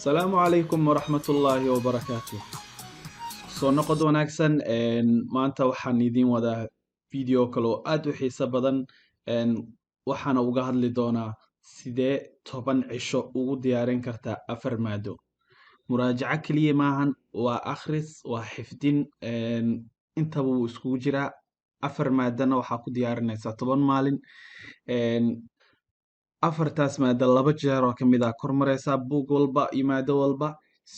السلام عليكم ورحمة الله وبركاته. soo noqod wanaagsan maanta waxaan idiin wadaa video kale oo aad u xiiso badan waxaana uga hadli doonaa sidee 10 cisho ugu diyaarin kartaa 4 maado. muraajaco kaliya maahan, waa akhris, waa xifdin, intaba wuu iskugu jiraa. 4 maadana waxaa ku diyaarinaysaa 10 maalin. afartaas maado 2 jeer oo kamid ah kormareysaa buug walba iyo maado walba.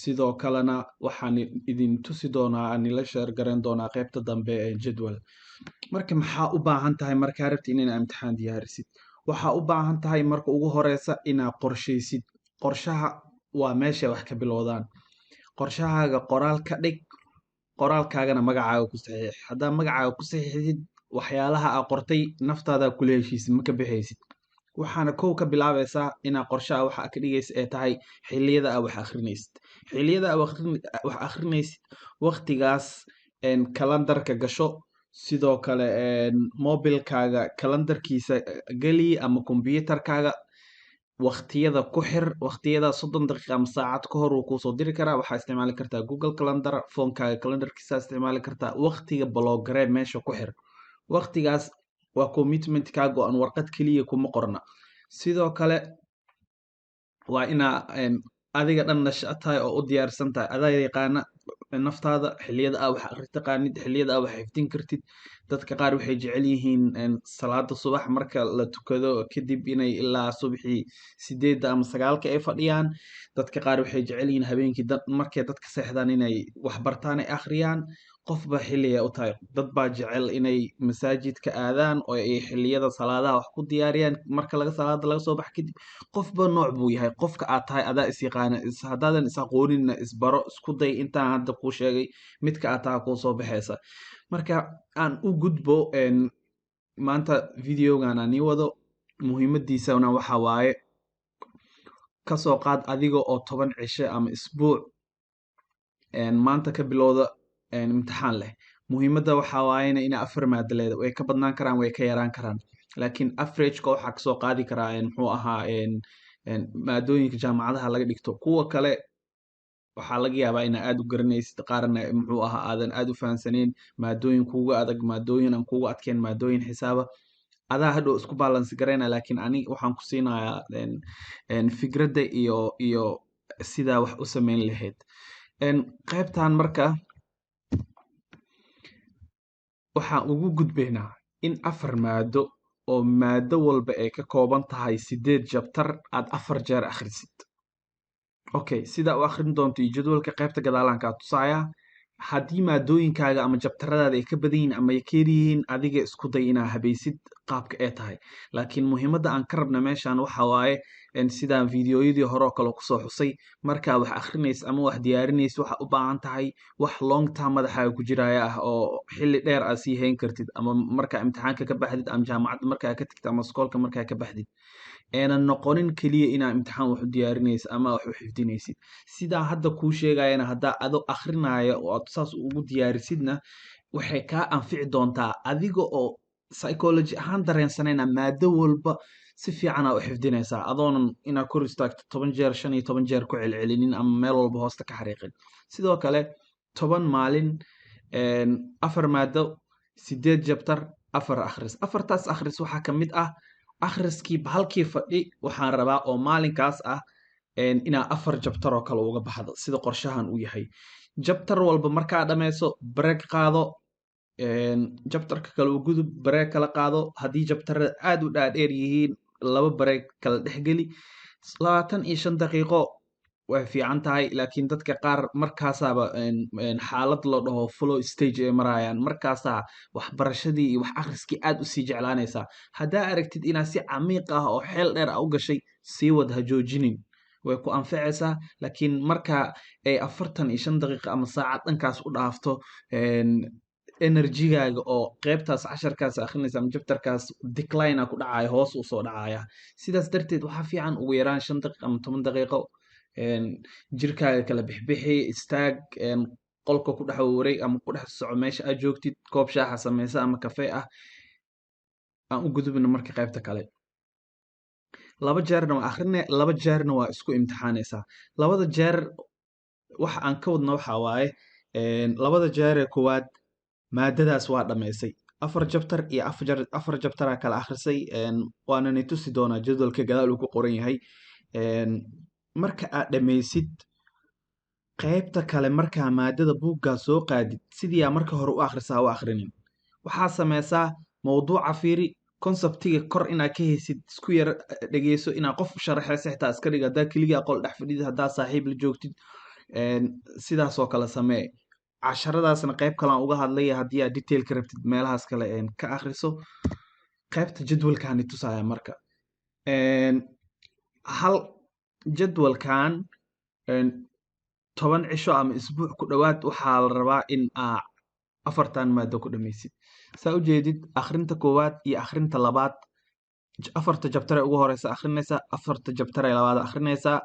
sidoo kalena waxaan idin tusi doonaa aan ila share garan doonaa qaybta dambe ee jadwal. marka maxaa u baahan tahay markaa rabti inaad imtixaan diyaarisid? waxaa u baahan tahay marka ugu horeysa inaad qorsheysid. qorshaha waa meesha wax ka bilowdaan. qorshahaaga qoraal ka dhig, qoraalkaagana magacaaga ku saxiix. haddaa magacaaga ku saxiixid, waxyaalaha aad qortay naftaada kula heshiisid, ma ka bixaysid. waxaana kow ka bilaabaysaa inaad qorshaha waxa ka dhigaysa ee tahay xilliyada aad wax akhrinaysid. xilliyada aad wax akhrinaysid waqtigaas kalandarka gasho. sidoo kale mobilkaaga kalandarkiisa geli ama kombiyuutarkaaga waqtiyada ku xir. waqtiyada 30 daqiiqo ama saacad ka hor uu kuusoo diri karaa. waxaa isticmaali kartaa Google Calendar, phonekaaga kalandarkiisa isticmaali kartaa. waqtiga blogaree meesha ku xir. waqtigaas waa commitment ka go'an, warqad kaliya kuma qorna. sidoo kale waa inaa adiga dhan nashaad tahay oo u diyaarsan tahay. adaa yaqaana naftaada xilliyada aad wax akhri taqaanid, xilliyada aad wax xifdin kartid. dadka qaar waxay jecel yihiin salaada subax marka la tukado kadib inay ilaa subaxii 8 ama 9 ay fadhiyaan. dadka qaar waxay jecel yihiin habeenkii markay dadka seexdaan inay wax bartaan ay akhriyaan. qofba xilliya u tahay. dad baa jecel inay masaajidka aadaan oo ay xilliyada salaadaha wax ku diyaariyaan marka salaada laga soo bax kadib. qofba nooc buu yahay. qofka aad tahay adaa is yaqaana. haddaadan is aqoonina isbaro, isku day intaan hadda kuu sheegay midka aad tahay kuu soo baxaysa. marka aan u gudbo maanta videogan aan ii wado muhiimadiisana waxa waaye kasoo qaad adiga oo 10 cisho ama isbuuc maanta ka bilowda imtixaan leh. muhiimada waxaa waayena ina 4 maado leedahay. way ka badnaan karaan, way ka yaraan karaan, laakiin averageka waxaa kasoo qaadi karaa muxuu ahaa maadooyinka jaamacadaha laga dhigto. kuwa kale waxaa laga yaabaa inaa aad u garanaysid, qaarna muxuu ahaa aadan aad u fahansaneyn. maadooyin kuuga adag, maadooyin aan kuuga adkeyn, maadooyin xisaaba. adaa hadhow isku balance garayna, laakiin ani waxaan ku siinayaa fikradda iyo sidaa wax u samayn lahayd. qaybtan marka waxaan ugu gudbaynaa in 4 maado oo maado walba ay ka kooban tahay 8 jabtar aad 4 jeer akhrisid. okay, sidaa u akhrin doonto iyo jadwalka qaybta gadaalaan kaa tusaaya. haddii maadooyinkaaga ama jabtaradaada ay ka badan yihiin ama ay ka yar yihiin, adiga isku day inaa habaysid qaabka ay tahay. laakiin muhiimadda aan ka rabna meeshan waxa waaye sidaan videoyadii hore oo kale kusoo xusay, markaa wax akhrinaysa ama wax diyaarinaysa waxaa u baahan tahay wax long term madaxaaga ku jiraya ah oo xilli dheer aad sii hayn kartid, ama markaa imtixaanka ka baxdid, ama jaamacadda markaa ka tagtid, ama iskoolka markaa ka baxdid. aanan noqonin kaliya inaa imtixaan wax u diyaarinaysa ama wax u xifdinaysid. sidaa hadda kuu sheegayana haddaa ado akhrinaya oo aad saas ugu diyaarisidna waxay kaa anfici doontaa adiga oo psychology ahaan dareensanayna maado walba si fiican aa u xifdinaysaa, adoonan inaa kor istaagto 10 jeer 15 jeer ku celcelinin ama meel walba hoosta ka xariiqin. sidoo kale 10 maalin 4 maado 8 jabtar 4 akhris. 4taas akhris waxaa ka mid ah akhriskii halkii fadhi. waxaan rabaa oo maalinkaas ah inaa 4 jabtar oo kale uga baxdo sida qorshahan uu yahay. jabtar walba markaa dhammayso break qaado, jabtarka kale u gudub, break kala qaado. haddii jabtarada aad u dhaadheer yihiin 2 break kala dhexgeli. 25 daqiiqo way fiican tahay, laakiin dadka qaar markaasaaba xaalad la dhaho flow stage ay marayaan. markaasaa waxbarashadii iyo wax akhriskii aad u sii jeclaanaysaa. haddaa aragtid inaad si camiiq ah oo xeel dheer u gashay, sii wad, ha joojinin, way ku anfacaysaa. laakiin marka ay 45 daqiiqo ama saacad dhankaas u dhaafto, enerjigaaga oo qaybtaas casharkaas akhrinaysa ama jabtarkaas decline ku dhacaya, hoos u soo dhacaya. sidaas darteed waxaa fiican ugu yaraan 5 daqiiqo ama 10 daqiiqo jirkaaga kala bixbixi, istaag, qolka ku dhex wareeg ama ku dhex soco meesha aad joogtid, koob shaaha sameysa ama kafee ah. aan u gudubno marka qaybta kale. laba jeerna waa akhrine, laba jeerna waa isku imtixaanaysaa. Labada jeer waxa aan ka wadno waxa waaye labada jeer ee koowaad maadadaas waa dhammaysay. 4 jabtar iyo 4 jabtaraa kala akhrisay. Waana ni tusi doonaa jadwalka gadaal uu ku qoran yahay. Marka aad dhammaysid qaybta kale markaa maadada buuggaa soo qaadid sidii aa marka hore u akhrisaa u akhrinin. waxaa sameysaa mawduuca fiiri conceptiga kor inaad ka haysid isku yar dhegeyso inaad qof sharaxaysa xitaa iska dhig haddaa keligaa qol dhex fadhid haddaa saaxiib la joogtid sidaas oo kale samee. casharadaasna qayb kale aan uga hadlaya haddii aad detail ka rabtid meelahaas kale ka akhriso. qaybta jadwalkaani tusaya marka hal jadwalkan 10 cisho ama isbuuc ku dhowaad waxaa la rabaa in aa 4 maado ku dhamaysid. saa u jeedid akhrinta koowaad iyo akhrinta labaad 4 jabtar ee ugu horeysa akhrinaysaa, 4 jabtar ee labaad akhrinaysaa,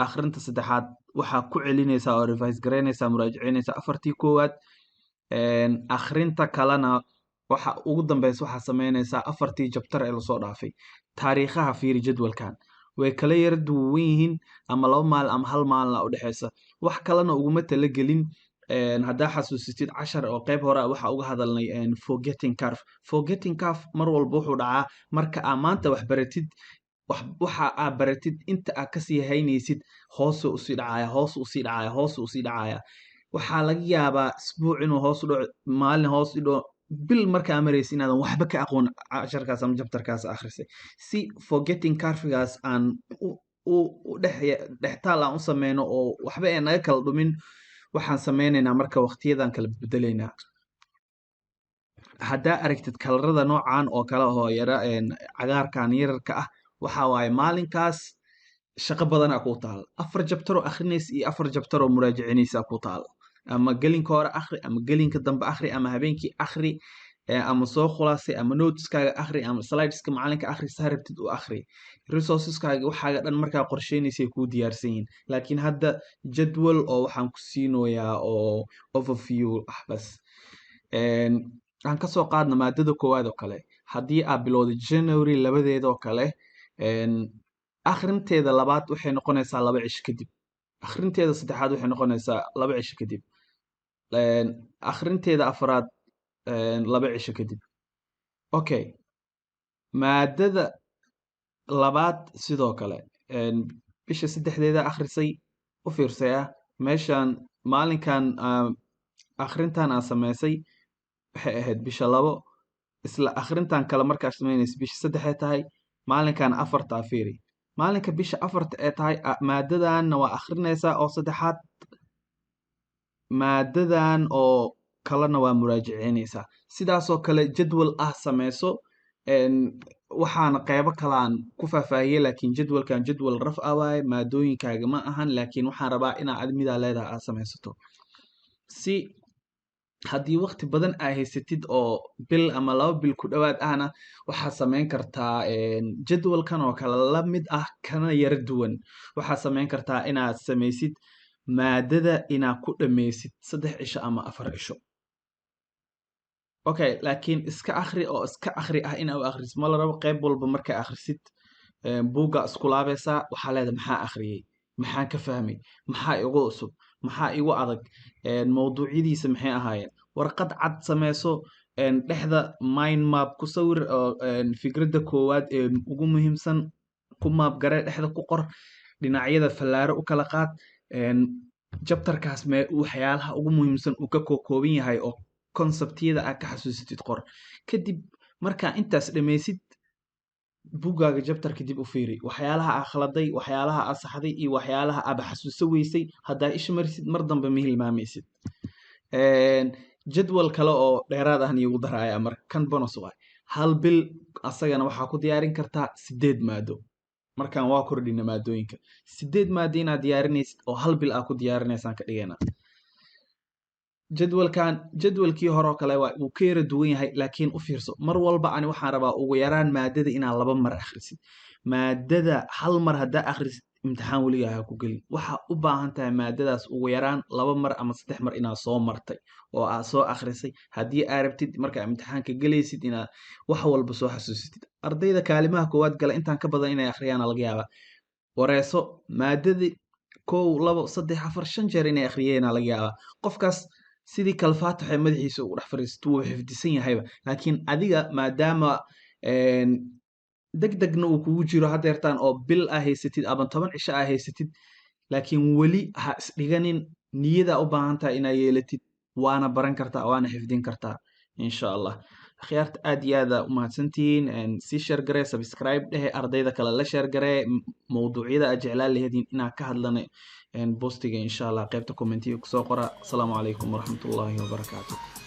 akhrinta saddexaad waxaa ku celinaysaa oo revise garaynaysaa muraajacinaysaa 4tii koowaad. akhrinta kalena waxa ugu dambeysa waxaa sameynaysaa 4tii jabtar ee lasoo dhaafay. taariikhaha fiiri jadwalkan way kala yara duwan yihiin ama 2 maalin ama 1 maalin u dhexeysa. wax kalena uguma talagelin. haddaa xasuusitid cashar oo qayb hore waxa uga hadalnay forgetting curve. forgetting curve mar walba wuxuu dhacaa marka aa maanta wax baratid waxa aa baratid inta aa kasii haynaysid hoos usii dhacaya hoos usii dhacaya hoos usii dhacaya. waxaa laga yaabaa isbuuc inuu hoos u dhaco, maalin hoos u dhaco, bil markaa maraysa inaadan waxba ka aqoon casharkaas ama jabtarkaas akhrisay. si forgetting curvegaas aan dhextaal aan u sameyno oo waxba ee naga kala dhumin waxaan sameynaynaa marka waqtiyadan kala bedelaynaa. haddaa aragtid kalarada noocan oo kale oo yara cagaarkan yararka ah waxa waaye maalinkaas shaqo badanaa kuu taal. 4 jabtaroo akhrinaysa iyo 4 jabtaroo muraajacinaysa kuu taal. ama gelinka hore akhri ama gelinka dambe akhri ama habeenkii akhri ama soo khulaasay ama noteskaaga akhri ama slideska macalinka akhri saa rabtid u akhri. resourceskaaga waxaaga dhan markaa qorsheynaysay kuu diyaarsan yihiin. laakiin hadda jadwal oo waxaan ku siinoyaa oo overview ah bas. aan kasoo qaadna maadada koowaad oo kale haddii aad bilowday January 2 oo kale akhrinteeda labaad waxay noqonaysaa 2 cisho kadib. akhrinteeda saddexaad waxay noqonaysaa 2 cisho kadib. akhrinteeda afraad 2 cisho kadib. okay maadada labaad sidoo kale bisha 3deeda akhrisay u fiirsaya meeshan maalinkan akhrintan aan sameysay waxay ahayd bisha 2. isla akhrintan kale markaa sameynaysa bisha 3 tahay maalinkan 4 fiiri. maalinka bisha 4 ee tahay maadadanna waa akhrinaysaa oo saddexaad maadadan oo kalena waa muraajacinaysaa. sidaasoo kale jadwal ah sameyso. waxaana qaybo kalaan ku faahfaahiyey laakiin jadwalkan jadwal raf ah waaye maadooyinkaaga ma ahan laakiin waxaan rabaa inaa ad midaa leedahay aad sameysato. si haddii waqti badan aa haysatid oo bil ama 2 bil ku dhowaad ahna waxaad sameyn kartaa jadwalkan oo kale la mid ah kana yara duwan. waxaad sameyn kartaa inaad sameysid maadada inaad ku dhammaysid 3 cisho ama 4 cisho. okay laakiin iska akhri oo iska akhri ah in aa akhrisid ma la rabo. qayb walba markaa akhrisid buugga isku laabaysaa waxaa leedahay maxaa akhriyey, maxaan ka fahmay, maxaa igu cusub, maxaa igu adag, mawduucyadiisa maxay ahaayeen. warqad cad sameyso dhexda mind map ku sawir oo fikradda koowaad ee ugu muhiimsan ku maap gare dhexda ku qor. dhinacyada fallaaro u kala qaad. jabtarkaas waxyaalaha ugu muhiimsan uu ka kooban yahay oo conceptiyada aad ka xasuusatid qor. kadib markaa intaas dhammaysid buuggaaga jabtarka dib u fiiri waxyaalaha aa khaladay, waxyaalaha aa saxday iyo waxyaalaha aaba xasuuso weysay. haddaa isha marisid mar dambe ma hilmaamaysid. jadwal kale oo dheeraad ahna igu daraya marka kan bonus waay. 1 bil asagana waxaa ku diyaarin kartaa 8 maado. markaan waa kordhina maadooyinka 8 maado inaad diyaarinaysid oo 1 bil aa ku diyaarinaysaan ka dhigayna. jadwalkii hore oo kale wuu ka yara duwan yahay laakiin u fiirso mar walba ani waxaan rabaa ugu yaraan maadada inaad 2 mar akhrisid. maadada 1 mar haddaa akhrisid imtixaan weligaa ha ku gelin. Waxaa u baahan tahay maadadaas ugu yaraan 2 mar ama 3 mar inaad soo martay oo aad soo akhrisay. Haddii aad rabtid markaa imtixaanka gelaysid inaad wax walba soo xasuusatid. Ardayda kaalimaha koowaad gala intaan ka badan inay akhriyaana laga yaabaa. Wareeso maadadii 1, 2, 3, 4, 5 jeer inay akhriyeena laga yaabaa. Qofkaas sidii kalfaatax ee madaxiisa ugu dhex fadhiisto wuu xifdisan yahayba. Laakiin adiga maadaama degdegna uu kugu jiro hadeertaan oo bil aa haysatid ama 10 cisho aa haysatid, laakiin weli ha isdhiganin, niyadaa u baahan tahay inaa yeelatid, waana baran kartaa, waana xifdin kartaa insha Allah. Akhyaarta aad iyo aad aa u mahadsantihiin. Sii share garee, subscribe dhehe, ardayda kale la share garee. Mawduucyada aad jeclaan laheedin inaan ka hadlana boostiga insha Allah qaybta commentiga kusoo qora. Asalaamu calaykum waraxmatullaahi wabarakaatuh.